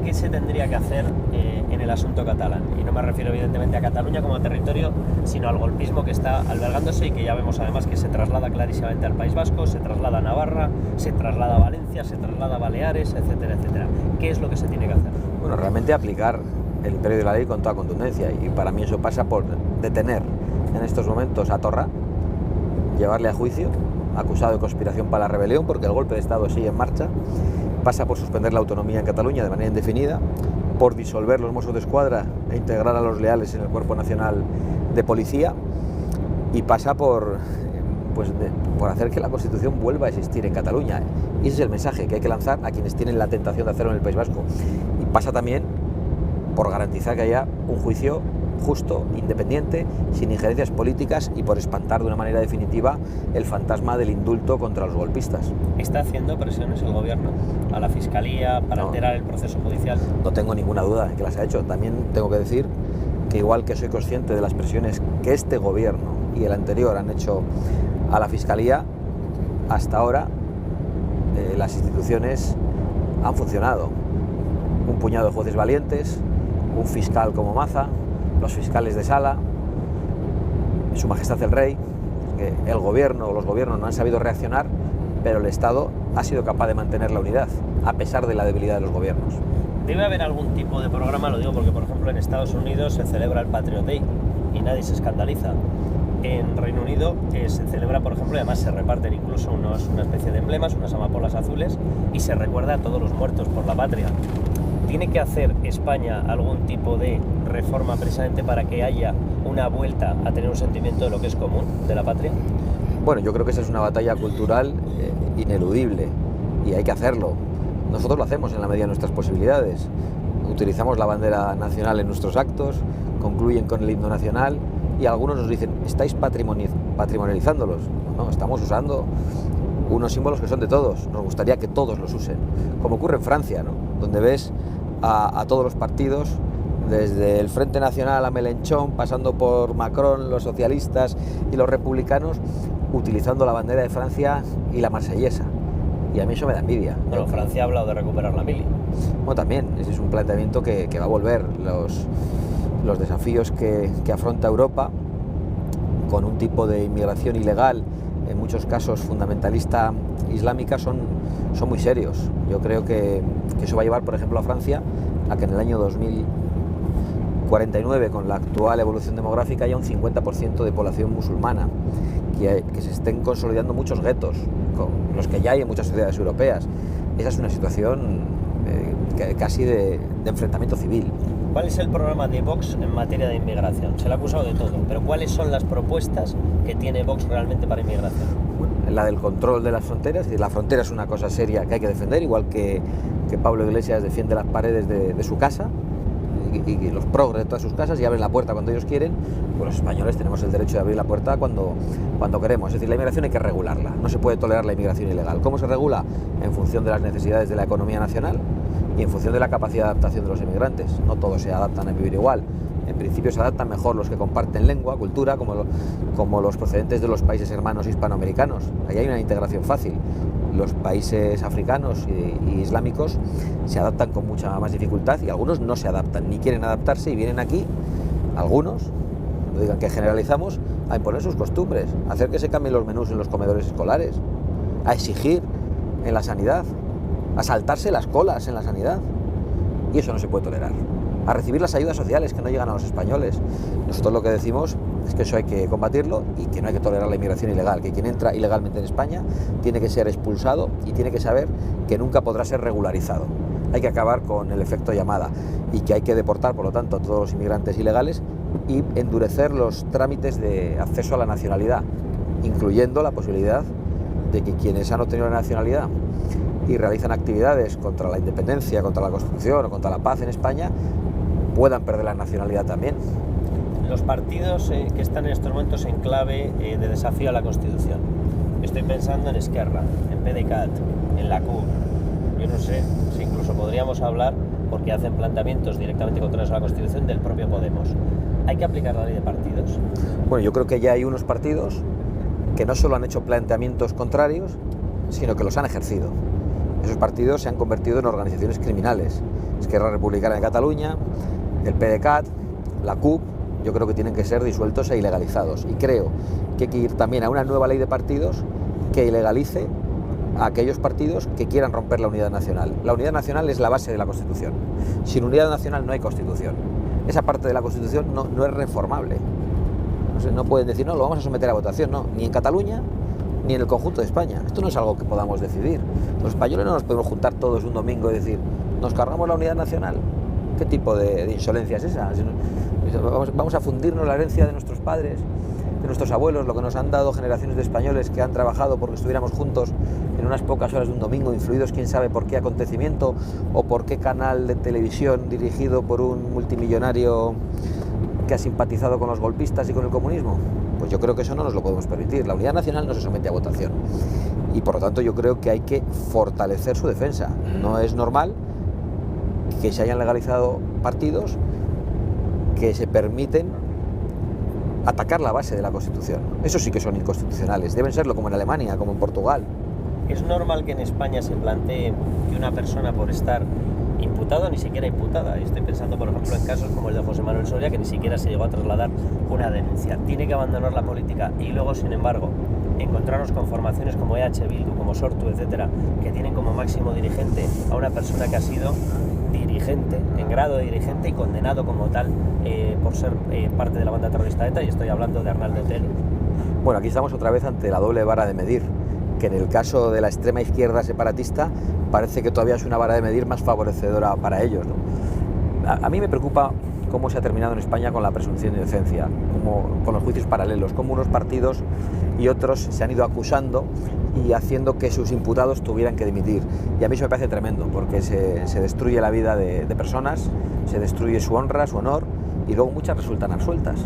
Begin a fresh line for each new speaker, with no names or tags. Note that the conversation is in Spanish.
¿Qué se tendría que hacer en el asunto catalán? Y no me refiero evidentemente a Cataluña como territorio, sino al golpismo que está albergándose y que ya vemos además que se traslada clarísimamente al País Vasco, se traslada a Navarra, se traslada a Valencia, se traslada a Baleares, etcétera, etcétera. ¿Qué es lo que se tiene que hacer?
Bueno, realmente aplicar el imperio de la ley con toda contundencia, y para mí eso pasa por detener en estos momentos a Torra, llevarle a juicio, acusado de conspiración para la rebelión, porque el golpe de Estado sigue en marcha. Pasa por suspender la autonomía en Cataluña de manera indefinida, por disolver los Mossos d'Esquadra e integrar a los leales en el Cuerpo Nacional de Policía, y pasa por hacer que la Constitución vuelva a existir en Cataluña. Y ese es el mensaje que hay que lanzar a quienes tienen la tentación de hacerlo en el País Vasco. Y pasa también por garantizar que haya un juicio justo, independiente, sin injerencias políticas, y por espantar de una manera definitiva el fantasma del indulto contra los golpistas.
¿Está haciendo presiones el gobierno a la Fiscalía para alterar el proceso judicial?
No tengo ninguna duda de que las ha hecho. También tengo que decir que, igual que soy consciente de las presiones que este gobierno y el anterior han hecho a la Fiscalía, hasta ahora las instituciones han funcionado. Un puñado de jueces valientes, un fiscal como Maza, los fiscales de sala, Su Majestad el Rey, que el gobierno o los gobiernos no han sabido reaccionar, pero el Estado ha sido capaz de mantener la unidad, a pesar de la debilidad de los gobiernos.
Debe haber algún tipo de programa, lo digo porque, por ejemplo, en Estados Unidos se celebra el Patriot Day y nadie se escandaliza. En Reino Unido se celebra, por ejemplo, y además se reparten incluso una especie de emblemas, unas amapolas azules, y se recuerda a todos los muertos por la patria. ¿Tiene que hacer España algún tipo de reforma precisamente para que haya una vuelta a tener un sentimiento de lo que es común, de la patria?
Bueno, yo creo que esa es una batalla cultural ineludible, y hay que hacerlo. Nosotros lo hacemos en la medida de nuestras posibilidades. Utilizamos la bandera nacional en nuestros actos, concluyen con el himno nacional, y algunos nos dicen: estáis patrimonializándolos. No, estamos usando unos símbolos que son de todos. Nos gustaría que todos los usen, como ocurre en Francia, ¿no? Donde ves a todos los partidos, desde el Frente Nacional a Mélenchon, pasando por Macron, los socialistas y los republicanos, utilizando la bandera de Francia y la marsellesa. Y a mí eso me da envidia.
Bueno, Francia ha hablado de recuperar la mili.
Bueno, también, ese es un planteamiento que va a volver. Los desafíos que afronta Europa, con un tipo de inmigración ilegal, en muchos casos fundamentalista islámica, son muy serios. Yo creo que eso va a llevar, por ejemplo, a Francia a que en el año 2049, con la actual evolución demográfica, haya un 50% de población musulmana, que se estén consolidando muchos guetos, con los que ya hay en muchas sociedades europeas. Esa es una situación casi de enfrentamiento civil.
¿Cuál es el programa de Vox en materia de inmigración? Se le ha acusado de todo, pero ¿cuáles son las propuestas que tiene Vox realmente para inmigración?
Bueno, la del control de las fronteras. Es decir, la frontera es una cosa seria que hay que defender, igual que Pablo Iglesias defiende las paredes de su casa, y los progres de todas sus casas, y abren la puerta cuando ellos quieren. Pues los españoles tenemos el derecho de abrir la puerta cuando queremos. Es decir, la inmigración hay que regularla, no se puede tolerar la inmigración ilegal. ¿Cómo se regula? En función de las necesidades de la economía nacional y en función de la capacidad de adaptación de los inmigrantes. No todos se adaptan a vivir igual. En principio se adaptan mejor los que comparten lengua, cultura, como los procedentes de los países hermanos hispanoamericanos. Ahí hay una integración fácil. Los países africanos y islámicos se adaptan con mucha más dificultad, y algunos no se adaptan, ni quieren adaptarse, y vienen aquí, algunos, no digan que generalizamos, a imponer sus costumbres, a hacer que se cambien los menús en los comedores escolares, a exigir en la sanidad, a saltarse las colas en la sanidad, y eso no se puede tolerar. A recibir las ayudas sociales que no llegan a los españoles. Nosotros lo que decimos es que eso hay que combatirlo, y que no hay que tolerar la inmigración ilegal, que quien entra ilegalmente en España tiene que ser expulsado y tiene que saber que nunca podrá ser regularizado. Hay que acabar con el efecto llamada, y que hay que deportar, por lo tanto, a todos los inmigrantes ilegales y endurecer los trámites de acceso a la nacionalidad, incluyendo la posibilidad de que quienes han obtenido la nacionalidad y realizan actividades contra la independencia, contra la Constitución o contra la paz en España, puedan perder la nacionalidad también.
Los partidos que están en estos momentos en clave de desafío a la Constitución. Estoy pensando en Esquerra, en PDeCAT, en la CUP. Yo no sé si incluso podríamos hablar, porque hacen planteamientos directamente contrarios a la Constitución, del propio Podemos. ¿Hay que aplicar la ley de partidos?
Bueno, yo creo que ya hay unos partidos que no solo han hecho planteamientos contrarios, sino que los han ejercido. Esos partidos se han convertido en organizaciones criminales. Esquerra Republicana de Cataluña, el PDeCAT, la CUP, yo creo que tienen que ser disueltos e ilegalizados. Y creo que hay que ir también a una nueva ley de partidos que ilegalice a aquellos partidos que quieran romper la unidad nacional. La unidad nacional es la base de la Constitución. Sin unidad nacional no hay Constitución. Esa parte de la Constitución no es reformable. No pueden decir, no, lo vamos a someter a votación, no, ni en Cataluña ni en el conjunto de España. Esto no es algo que podamos decidir. Los españoles no nos podemos juntar todos un domingo y decir, ¿nos cargamos la unidad nacional? ¿Qué tipo de insolencia es esa? Vamos a fundirnos la herencia de nuestros padres, de nuestros abuelos, lo que nos han dado generaciones de españoles que han trabajado porque estuviéramos juntos en unas pocas horas de un domingo, influidos quién sabe por qué acontecimiento o por qué canal de televisión dirigido por un multimillonario que ha simpatizado con los golpistas y con el comunismo. Pues yo creo que eso no nos lo podemos permitir. La unidad nacional no se somete a votación y por lo tanto yo creo que hay que fortalecer su defensa. No es normal que se hayan legalizado partidos que se permiten atacar la base de la Constitución. Eso sí que son inconstitucionales. Deben serlo como en Alemania, como en Portugal.
¿Es normal que en España se plantee que una persona por estar imputado, ni siquiera imputada? Estoy pensando, por ejemplo, en casos como el de José Manuel Soria, que ni siquiera se llegó a trasladar una denuncia. Tiene que abandonar la política y luego, sin embargo, encontrarnos con formaciones como EH Bildu, como Sortu, etcétera, que tienen como máximo dirigente a una persona que ha sido dirigente, en grado de dirigente y condenado como tal por ser parte de la banda terrorista ETA, y estoy hablando de Arnaldo Otegi.
Bueno, aquí estamos otra vez ante la doble vara de medir, que en el caso de la extrema izquierda separatista parece que todavía es una vara de medir más favorecedora para ellos, ¿no? A mí me preocupa cómo se ha terminado en España con la presunción de inocencia, con los juicios paralelos, cómo unos partidos y otros se han ido acusando y haciendo que sus imputados tuvieran que dimitir. Y a mí eso me parece tremendo, porque se destruye la vida de personas, se destruye su honra, su honor, y luego muchas resultan absueltas.